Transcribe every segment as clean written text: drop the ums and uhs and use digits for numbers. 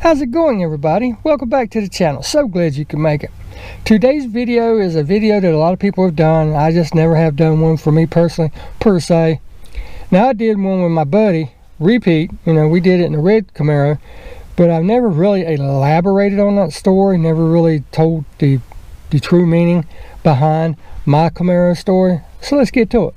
How's it going, everybody? Welcome back to the channel. So glad you could make it. Today's video is a video that a lot of people have done. I just never have done one for me personally, per se. Now, I did one with my buddy, Repeat. You know, we did it in the red Camaro, but I've never really elaborated on that story, never really told the true meaning behind my Camaro story. So let's get to it.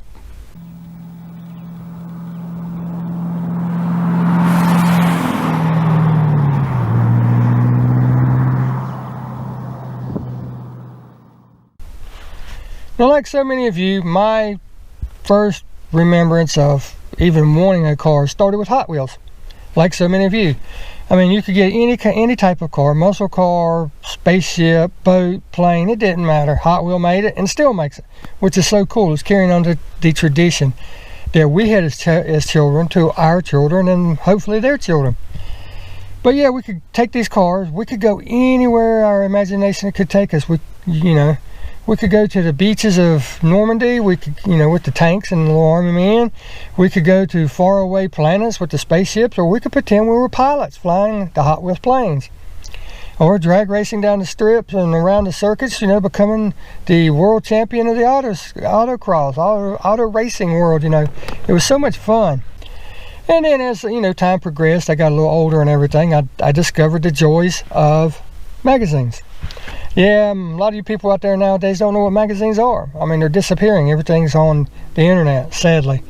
Now, like so many of you, my first remembrance of even wanting a car started with Hot Wheels. Like so many of you. I mean, you could get any type of car, muscle car, spaceship, boat, plane, it didn't matter. Hot Wheel made it and still makes it, which is so cool. It's carrying on to the tradition that we had as children to our children and hopefully their children. But yeah, we could take these cars, we could go anywhere our imagination could take us. We could go to the beaches of Normandy, we could, with the tanks and the little army men. We could go to faraway planets with the spaceships, or we could pretend we were pilots flying the Hot Wheels planes. Or drag racing down the strips and around the circuits, becoming the world champion of the autocross, auto racing world, It was so much fun. And then as, time progressed, I got a little older and everything, I discovered the joys of magazines. Yeah, a lot of you people out there nowadays don't know what magazines are. I mean, they're disappearing. Everything's on the internet, sadly.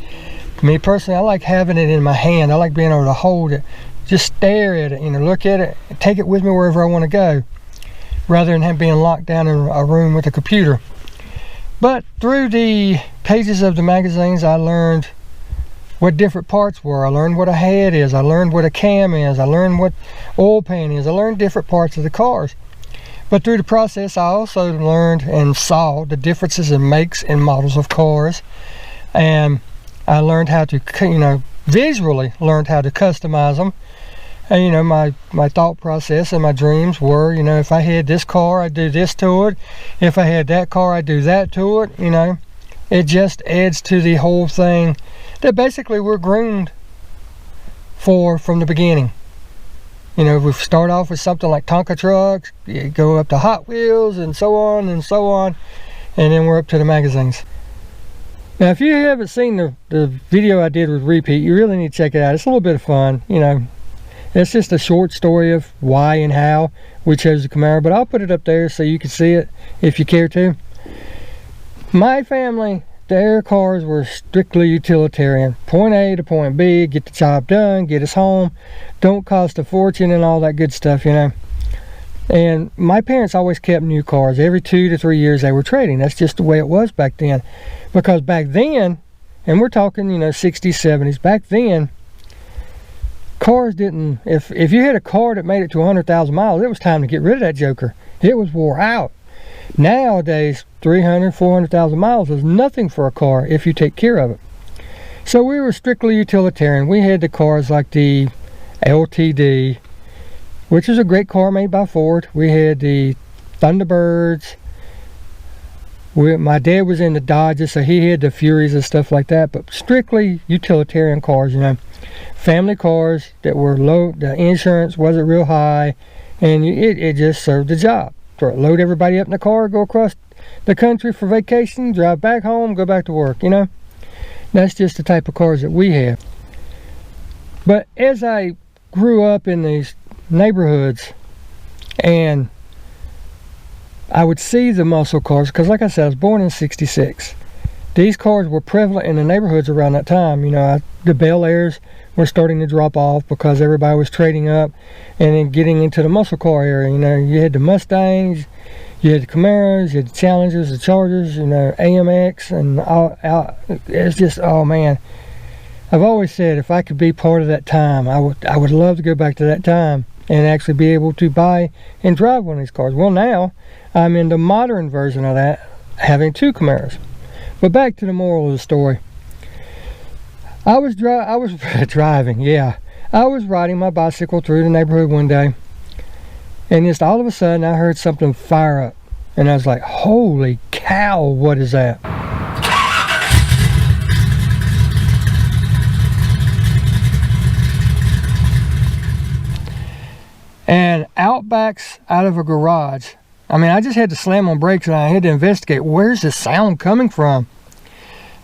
Me personally, I like having it in my hand. I like being able to hold it, just stare at it, look at it, take it with me wherever I want to go, rather than being locked down in a room with a computer. But through the pages of the magazines, I learned what different parts were. I learned what a head is. I learned what a cam is. I learned what oil pan is. I learned different parts of the cars. But through the process, I also learned and saw the differences in makes and models of cars. And I learned how to, visually learned how to customize them. And, my thought process and my dreams were, if I had this car, I'd do this to it. If I had that car, I'd do that to it, It just adds to the whole thing that basically we're groomed for from the beginning. We start off with something like Tonka trucks, you go up to Hot Wheels and so on, and then we're up to the magazines. Now, if you haven't seen the video I did with Repeat, you really need to check it out. It's a little bit of fun, It's just a short story of why and how we chose the Camaro, but I'll put it up there so you can see it if you care to. My family, their cars were strictly utilitarian. Point A to point B, get the job done, get us home, don't cost a fortune and all that good stuff, And my parents always kept new cars. Every 2 to 3 years they were trading. That's just the way it was back then. Because back then, and we're talking, 60s, 70s, back then, cars didn't, if you had a car that made it to 100,000 miles, it was time to get rid of that joker. It was wore out. Nowadays, 300, 400,000 miles is nothing for a car if you take care of it. So we were strictly utilitarian. We had the cars like the LTD, which is a great car made by Ford. We had the Thunderbirds. My dad was in the Dodges, so he had the Furies and stuff like that, but strictly utilitarian cars, Family cars that were low, the insurance wasn't real high, and it just served the job. Load everybody up in the car, go across the country for vacation, drive back home, go back to work, That's just the type of cars that we have. But as I grew up in these neighborhoods and I would see the muscle cars, because like I said, I was born in '66. These cars were prevalent in the neighborhoods around that time. The Bel Airs were starting to drop off because everybody was trading up and then getting into the muscle car area. You had the Mustangs, you had the Camaros, you had the Challengers, the Chargers, AMX, and it's just, oh man. I've always said if I could be part of that time, I would love to go back to that time and actually be able to buy and drive one of these cars. Well, now I'm in the modern version of that, having 2 Camaros. But back to the moral of the story. I was driving, yeah. I was riding my bicycle through the neighborhood one day, and just all of a sudden I heard something fire up, and I was like, holy cow, what is that? and outbacks out of a garage. I mean, I just had to slam on brakes and I had to investigate, where's the sound coming from?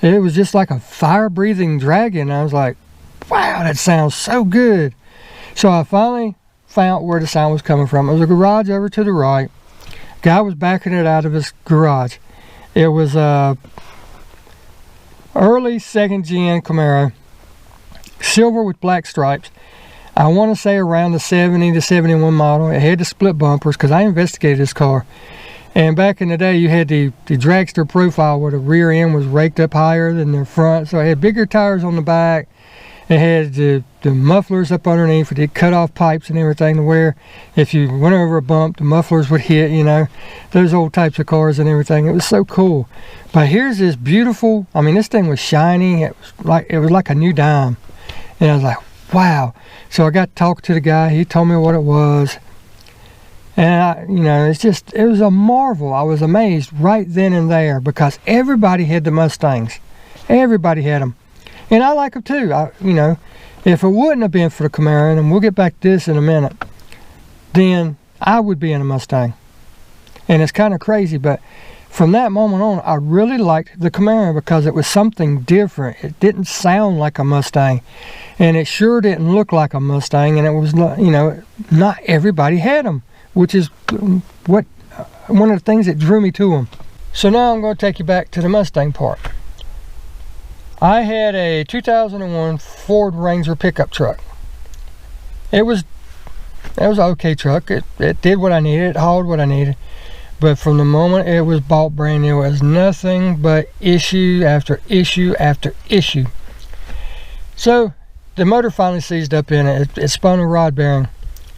It was just like a fire-breathing dragon. I was like, wow, that sounds so good. So I finally found where the sound was coming from. It was a garage over to the right. Guy was backing it out of his garage. It was a early second gen Camaro, silver with black stripes. I want to say around the 70 to 71 model. It had the split bumpers because I investigated this car. And back in the day, you had the dragster profile where the rear end was raked up higher than the front. So it had bigger tires on the back. It had the mufflers up underneath. It had cut off pipes and everything to where if you went over a bump, the mufflers would hit, you know, those old types of cars and everything. It was so cool. But here's this beautiful, I mean, this thing was shiny. It was like a new dime. And I was like, wow. So I got to talk to the guy. He told me what it was. And you know, it was a marvel. I was amazed right then and there because everybody had the Mustangs. Everybody had them. And I like them too. You know, if it wouldn't have been for the Camaro, and we'll get back to this in a minute, then I would be in a Mustang. And it's kind of crazy, but from that moment on, I really liked the Camaro because it was something different. It didn't sound like a Mustang, and it sure didn't look like a Mustang, and it was not, you know, not everybody had them, which is what one of the things that drew me to them. So now I'm going to take you back to the Mustang part. I had a 2001 Ford Ranger pickup truck. It was an okay truck. It did what I needed. It hauled what I needed. But from the moment it was bought brand new, it was nothing but issue after issue after issue. So the motor finally seized up in it. It spun a rod bearing.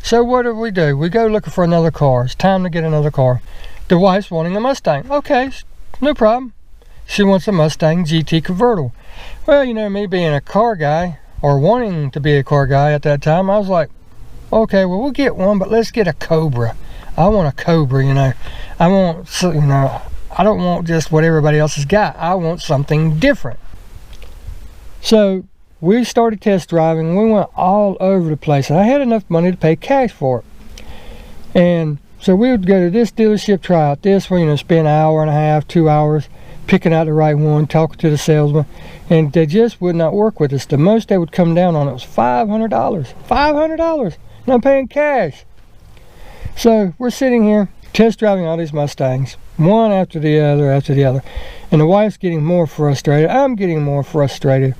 So what do? We go looking for another car. It's time to get another car. The wife's wanting a Mustang. Okay, no problem. She wants a Mustang GT convertible. Well, you know, me being a car guy, or wanting to be a car guy at that time, I was like, okay, well, we'll get one, but let's get a Cobra. I want a Cobra, you know. I want, you know, I don't want just what everybody else has got. I want something different. So we started test driving. We went all over the place, and I had enough money to pay cash for it. And so we would go to this dealership, try out this one, you know, spend an hour and a half, 2 hours picking out the right one, talking to the salesman, and they just would not work with us. The most they would come down on it was $500. $500, and I'm paying cash. So we're sitting here test driving all these Mustangs, one after the other, and the wife's getting more frustrated. I'm getting more frustrated.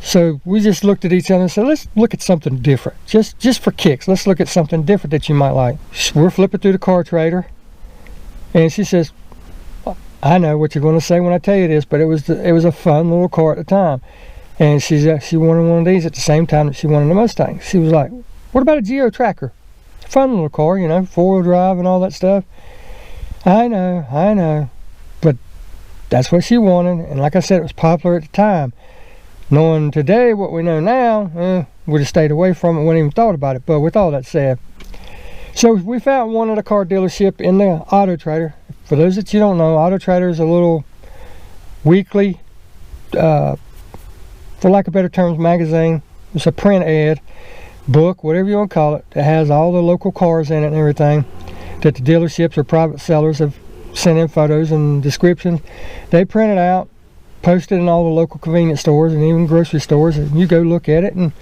So we just looked at each other and said, let's look at something different, just for kicks. Let's look at something different that you might like. We're flipping through the car trader, and she says, I know what you're going to say when I tell you this, but it was a fun little car at the time. And she wanted one of these at the same time that she wanted a Mustang. She was like, what about a Geo Tracker? Fun little car, you know, 4-wheel drive and all that stuff. I know. But that's what she wanted. And like I said, it was popular at the time. Knowing today what we know now, we'd have stayed away from it, wouldn't even thought about it. But with all that said, so we found one at a car dealership in the Auto Trader. For those that you don't know, Auto Trader is a little weekly, for lack of better terms, magazine. It's a print ad, book, whatever you want to call it. It has all the local cars in it and everything that the dealerships or private sellers have sent in photos and descriptions. They print it out, post it in all the local convenience stores and even grocery stores, and you go look at it and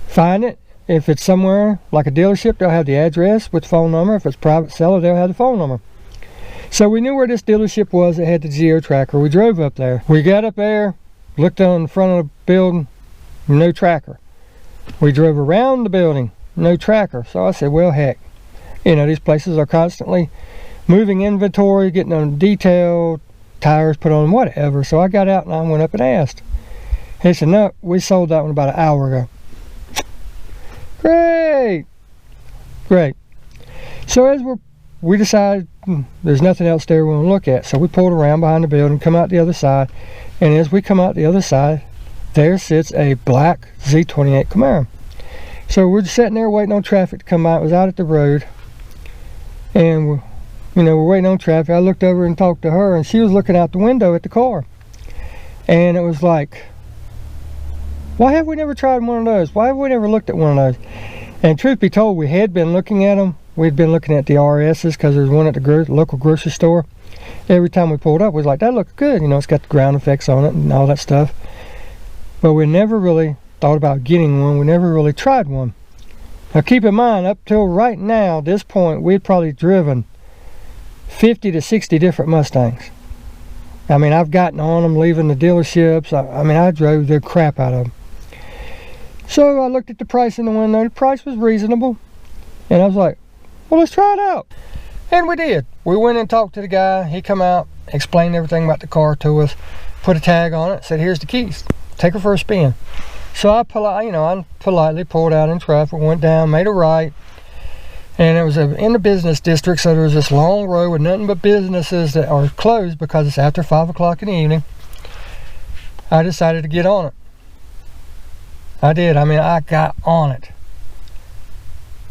find it. If it's somewhere like a dealership, they'll have the address with the phone number. If it's private seller, they'll have the phone number. So we knew where this dealership was that had the Geo Tracker. We drove up there. We got up there, looked on the front of the building, no tracker. We drove around the building, no tracker. So I said, well, heck, you know, these places are constantly moving inventory, getting on detail, tires put on, whatever. So I got out and I went up and asked. He said, no, we sold that one about an hour ago. Great. So as we decided there's nothing else there we want to look at, so we pulled around behind the building, come out the other side, and as we come out the other side, there sits a black Z28 Camaro. So we're just sitting there waiting on traffic to come by. It was out at the road, and we're waiting on traffic. I looked over and talked to her, and she was looking out the window at the car, and it was like, why have we never tried one of those? Why have we never looked at one of those? And truth be told, we had been looking at them. We'd been looking at the RSs because there's one at the local grocery store. Every time we pulled up, we was like, that looks good. You know, it's got the ground effects on it and all that stuff. But we never really thought about getting one. We never really tried one. Now keep in mind, up till right now, this point, we'd probably driven 50 to 60 different Mustangs. I mean, I've gotten on them leaving the dealerships. I mean, I drove the crap out of them. So I looked at the price in the window. The price was reasonable. And I was like, well, let's try it out. And we did. We went and talked to the guy. He come out, explained everything about the car to us, put a tag on it, said, here's the keys. Take her for a spin. So I politely pulled out in traffic, went down, made a right. And it was in the business district, so there was this long road with nothing but businesses that are closed because it's after 5 o'clock in the evening. I decided to get on it. I did. I mean, I got on it.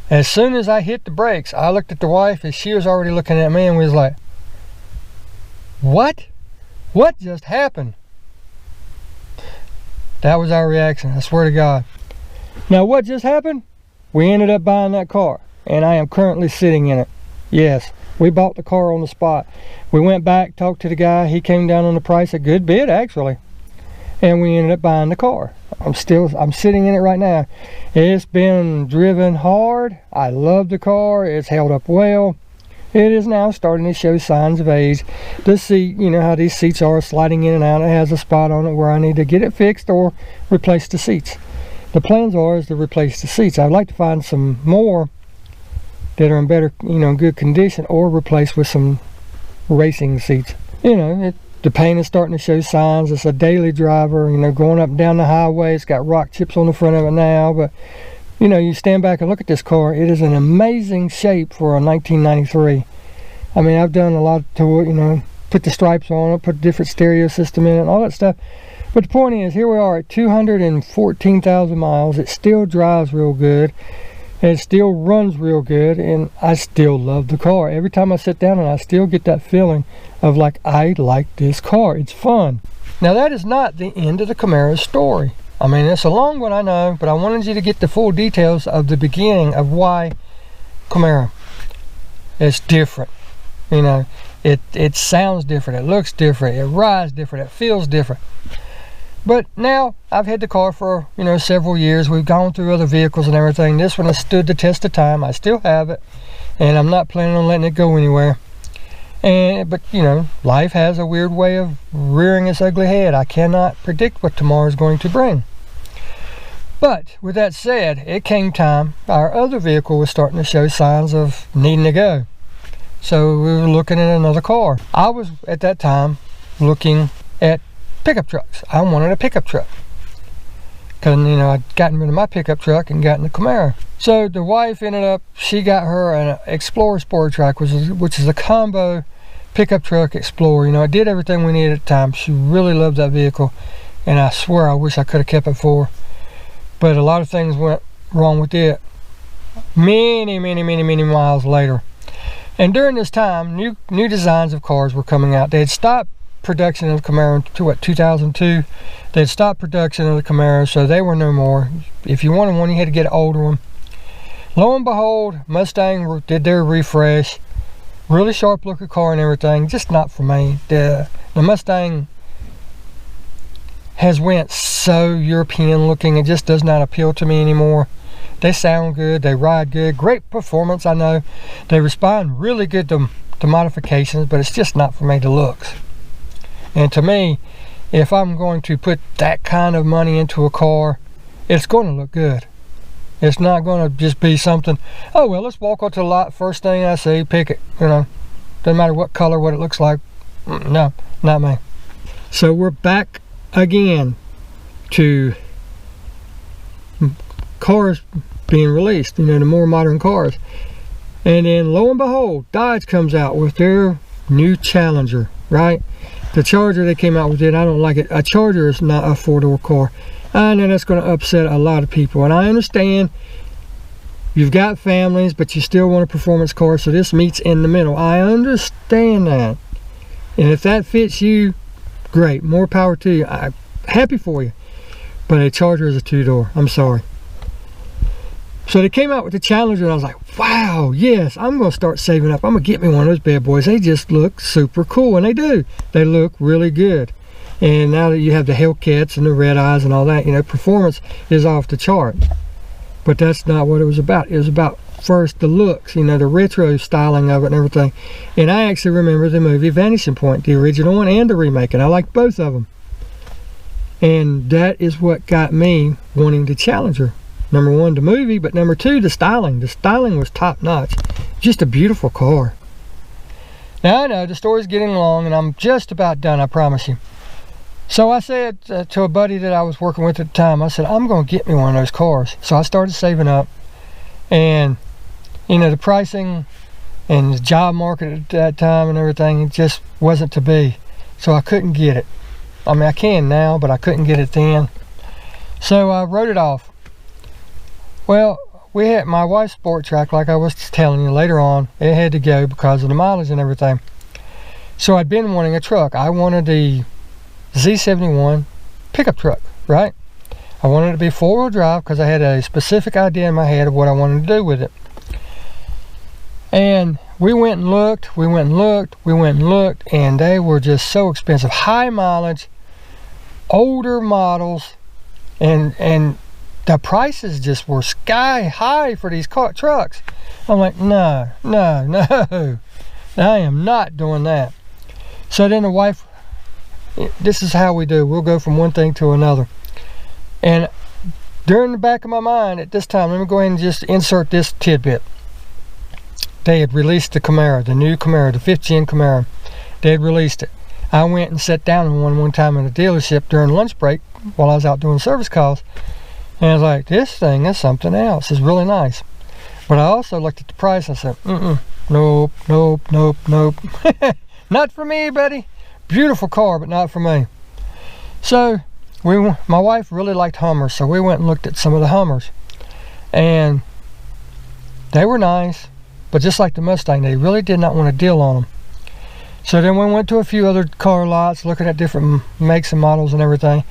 As soon as I hit the brakes, I looked at the wife and she was already looking at me and we was like, what? What just happened? That was our reaction, I swear to God. Now what just happened? We ended up buying that car and I am currently sitting in it. Yes, we bought the car on the spot. We went back, talked to the guy, he came down on the price a good bit actually. And we ended up buying the car. I'm sitting in it right now. It's been driven hard. I love the car. It's held up well. It is now starting to show signs of age. The seat, you know how these seats are sliding in and out. It has a spot on it where I need to get it fixed or replace the seats. The plans are to replace the seats. I'd like to find some more that are in better, good condition, or replace with some racing seats. The paint is starting to show signs. It's a daily driver, going up and down the highway. It's got rock chips on the front of it now, but you stand back and look at this car. It is an amazing shape for a 1993. I mean, I've done a lot to it, put the stripes on it, put a different stereo system in it, and all that stuff. But the point is, here we are at 214,000 miles. It still drives real good. It still runs real good, and I still love the car. Every time I sit down and I still get that feeling of like, I like this car. It's fun. Now that is not the end of the Camaro story. I mean, it's a long one, I know, but I wanted you to get the full details of the beginning of why Camaro. It's different. It sounds different, it looks different, it rides different, it feels different. But now I've had the car for several years. We've gone through other vehicles and everything. This one has stood the test of time. I still have it, and I'm not planning on letting it go anywhere. But life has a weird way of rearing its ugly head. I cannot predict what tomorrow is going to bring. But with that said, it came time. Our other vehicle was starting to show signs of needing to go. So we were looking at another car. I was at that time looking at pickup trucks. I wanted a pickup truck because I'd gotten rid of my pickup truck and gotten the Camaro. So the wife ended up, she got her an Explorer Sport Track, which is a combo pickup truck Explorer. It did everything we needed at the time. She really loved that vehicle, and I swear I wish I could have kept it for her. But a lot of things went wrong with it many miles later. And during this time, new designs of cars were coming out. They had stopped production of the Camaro to 2002. They had stopped production of the Camaro, so they were no more. If you wanted one, you had to get an older one. Lo and behold, Mustang did their refresh. Really sharp looking car and everything, just not for me. The Mustang has went so European looking, it just does not appeal to me anymore. They sound good, they ride good, great performance, I know. They respond really good to modifications, but it's just not for me, the looks. And to me, if I'm going to put that kind of money into a car, it's going to look good. It's not going to just be something, oh well, let's walk onto the lot, first thing I see, pick it, doesn't matter what color, what it looks like. No, not me. So we're back again to cars being released, the more modern cars. And then lo and behold, Dodge comes out with their new Challenger, right? The Charger they came out with it, I don't like it. A Charger is not a four-door car. I know that's going to upset a lot of people, and I understand you've got families, but you still want a performance car, so this meets in the middle. I understand that, and if that fits you, great, more power to you. I'm happy for you, but a Charger is a two-door. I'm sorry. So they came out with the Challenger, and I was like, wow, yes, I'm going to start saving up. I'm going to get me one of those bad boys. They just look super cool, and they do. They look really good. And now that you have the Hellcats and the red eyes and all that, you know, performance is off the chart. But that's not what it was about. It was about, first, the looks, you know, the retro styling of it and everything. And I actually remember the movie Vanishing Point, the original one and the remake, and I like both of them. And that is what got me wanting the Challenger. Number one, the movie, but number two, the styling. The styling was top notch. Just a beautiful car. Now I know the story's getting long, and I'm just about done, I promise you. So I said to a buddy that I was working with at the time, I said, I'm going to get me one of those cars. So I started saving up, and you know, the pricing and the job market at that time and everything, it just wasn't to be. So I couldn't get it. I mean, I can now, but I couldn't get it then. So I wrote it off. Well, we had my wife's sport track, like I was telling you later on, it had to go because of the mileage and everything. So I'd been wanting a truck. I wanted the Z71 pickup truck, right? I wanted it to be four-wheel drive because I had a specific idea in my head of what I wanted to do with it. And we went and looked, and they were just so expensive. High mileage, older models, and the prices just were sky high for these trucks. I'm like, no, I am not doing that. So then the wife, this is how we do. We'll go from one thing to another. And during the back of my mind at this time, let me go ahead and just insert this tidbit. They had released the Camaro, the new Camaro, the 5th gen Camaro. They had released it. I went and sat down in one time in a dealership during lunch break while I was out doing service calls. And I was like, this thing is something else. It's really nice. But I also looked at the price. I said, nope. Not for me, buddy. Beautiful car, but not for me. So my wife really liked Hummers, so we went and looked at some of the Hummers. And they were nice, but just like the Mustang, they really did not want a deal on them. So then we went to a few other car lots, looking at different makes and models and everything.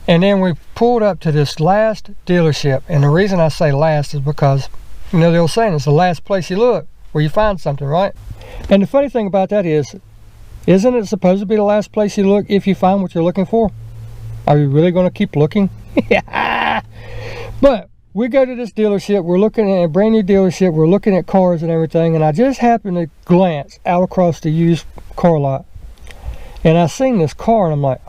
And then we pulled up to this last dealership. And the reason I say last is because, you know, the old saying, it's the last place you look where you find something, right? And the funny thing about that is, isn't it supposed to be the last place you look if you find what you're looking for? Are you really going to keep looking? But we go to this dealership, we're looking at a brand new dealership, we're looking at cars and everything, and I just happened to glance out across the used car lot. And I seen this car, and I'm like,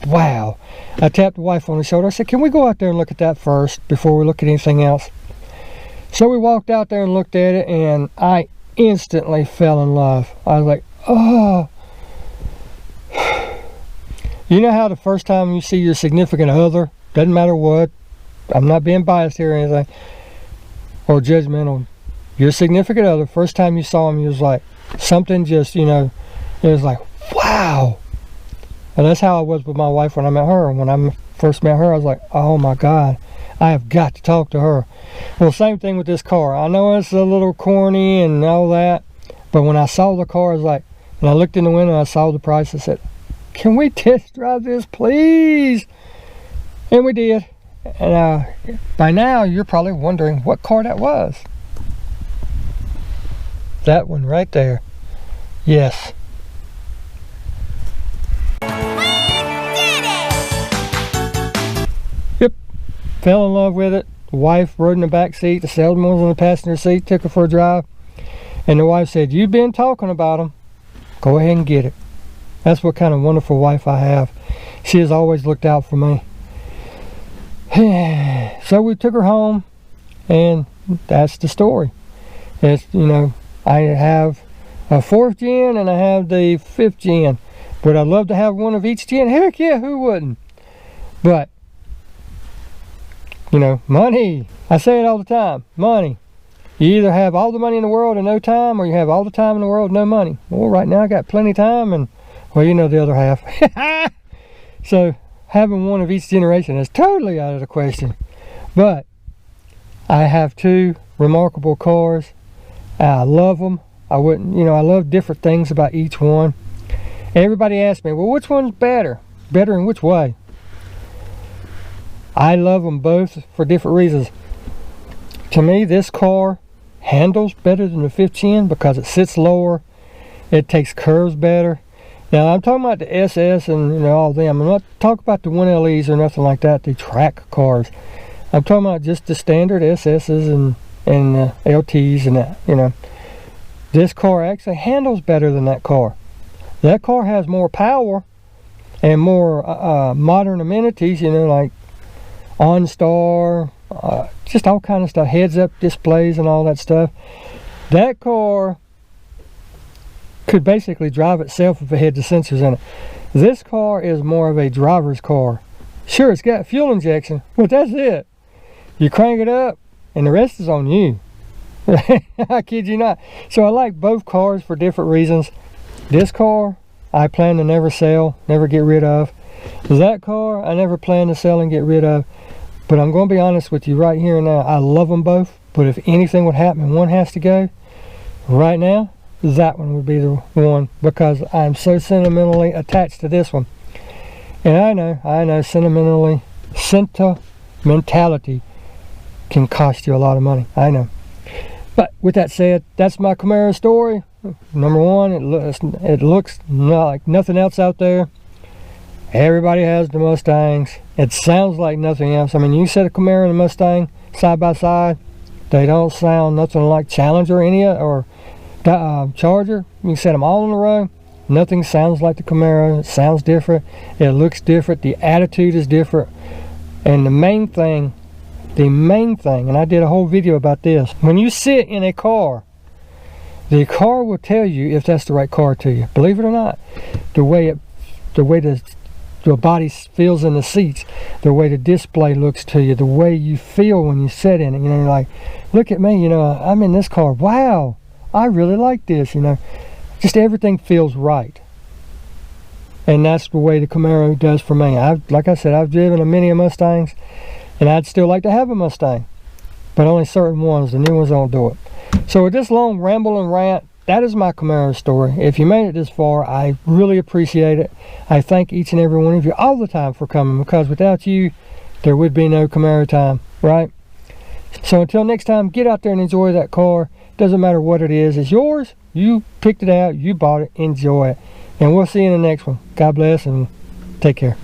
wow. I tapped the wife on the shoulder. I said, can we go out there and look at that first before we look at anything else? So we walked out there and looked at it, and I instantly fell in love. I was like, oh. You know how the first time you see your significant other, doesn't matter what, I'm not being biased here or anything, or judgmental, your significant other, first time you saw him, you was like, something just, you know, it was like, wow. And that's how I was with my wife when I met her. When I first met her, I was like, oh my God, I have got to talk to her. Well, same thing with this car. I know it's a little corny and all that, but when I saw the car, I was like, and I looked in the window and I saw the price, I said, can we test drive this, please? And we did. And by now, you're probably wondering what car that was. That one right there. Yes. Yep, fell in love with it. The wife rode in the back seat, the salesman was in the passenger seat, took her for a drive, and the wife said, you've been talking about them, go ahead and get it. That's what kind of wonderful wife I have. She has always looked out for me. So we took her home, and that's the story. It's, you know, I have a 4th gen and I have the 5th gen. Would I love to have one of each gen? Heck yeah, who wouldn't? But, you know, money. I say it all the time, money. You either have all the money in the world and no time, or you have all the time in the world and no money. Well, right now I got plenty of time, and, well, you know the other half. So, having one of each generation is totally out of the question. But, I have 2 remarkable cars. I love them. I wouldn't, you know, I love different things about each one. Everybody asks me, well, which one's better? Better in which way? I love them both for different reasons. To me, this car handles better than the 510 because it sits lower. It takes curves better. Now, I'm talking about the SS and all them. I'm not talking about the 1LEs or nothing like that, the track cars. I'm talking about just the standard SSs and LTs and that, This car actually handles better than that car. That car has more power and more modern amenities, like OnStar, just all kind of stuff, heads-up displays and all that stuff. That car could basically drive itself if it had the sensors in it. This car is more of a driver's car. Sure, it's got fuel injection, but that's it. You crank it up and the rest is on you. I kid you not. So I like both cars for different reasons. This car I plan to never sell, never get rid of. That car I never plan to sell and get rid of. But I'm going to be honest with you right here and now. I love them both, but if anything would happen and one has to go, right now, that one would be the one, because I'm so sentimentally attached to this one. And I know, sentimentality can cost you a lot of money. I know. But with that said, that's my Camaro story. Number one, it looks like nothing else out there. Everybody has the Mustangs. It sounds like nothing else. I mean, you set a Camaro and a Mustang side by side, they don't sound nothing like Challenger or Charger. You can set them all in a row. Nothing sounds like the Camaro. It sounds different. It looks different. The attitude is different. And the main thing, and I did a whole video about this, when you sit in a car, the car will tell you if that's the right car to you. Believe it or not, the way the body feels in the seats, the way the display looks to you, the way you feel when you sit in it. You're like, look at me, I'm in this car. Wow, I really like this. Just everything feels right. And that's the way the Camaro does for me. Like I said, I've driven a many Mustangs, and I'd still like to have a Mustang, but only certain ones. The new ones don't do it. So with this long ramble and rant, that is my Camaro story. If you made it this far, I really appreciate it. I thank each and every one of you all the time for coming, because without you, there would be no Camaro time, right? So until next time, get out there and enjoy that car. Doesn't matter what it is. It's yours. You picked it out. You bought it. Enjoy it. And we'll see you in the next one. God bless and take care.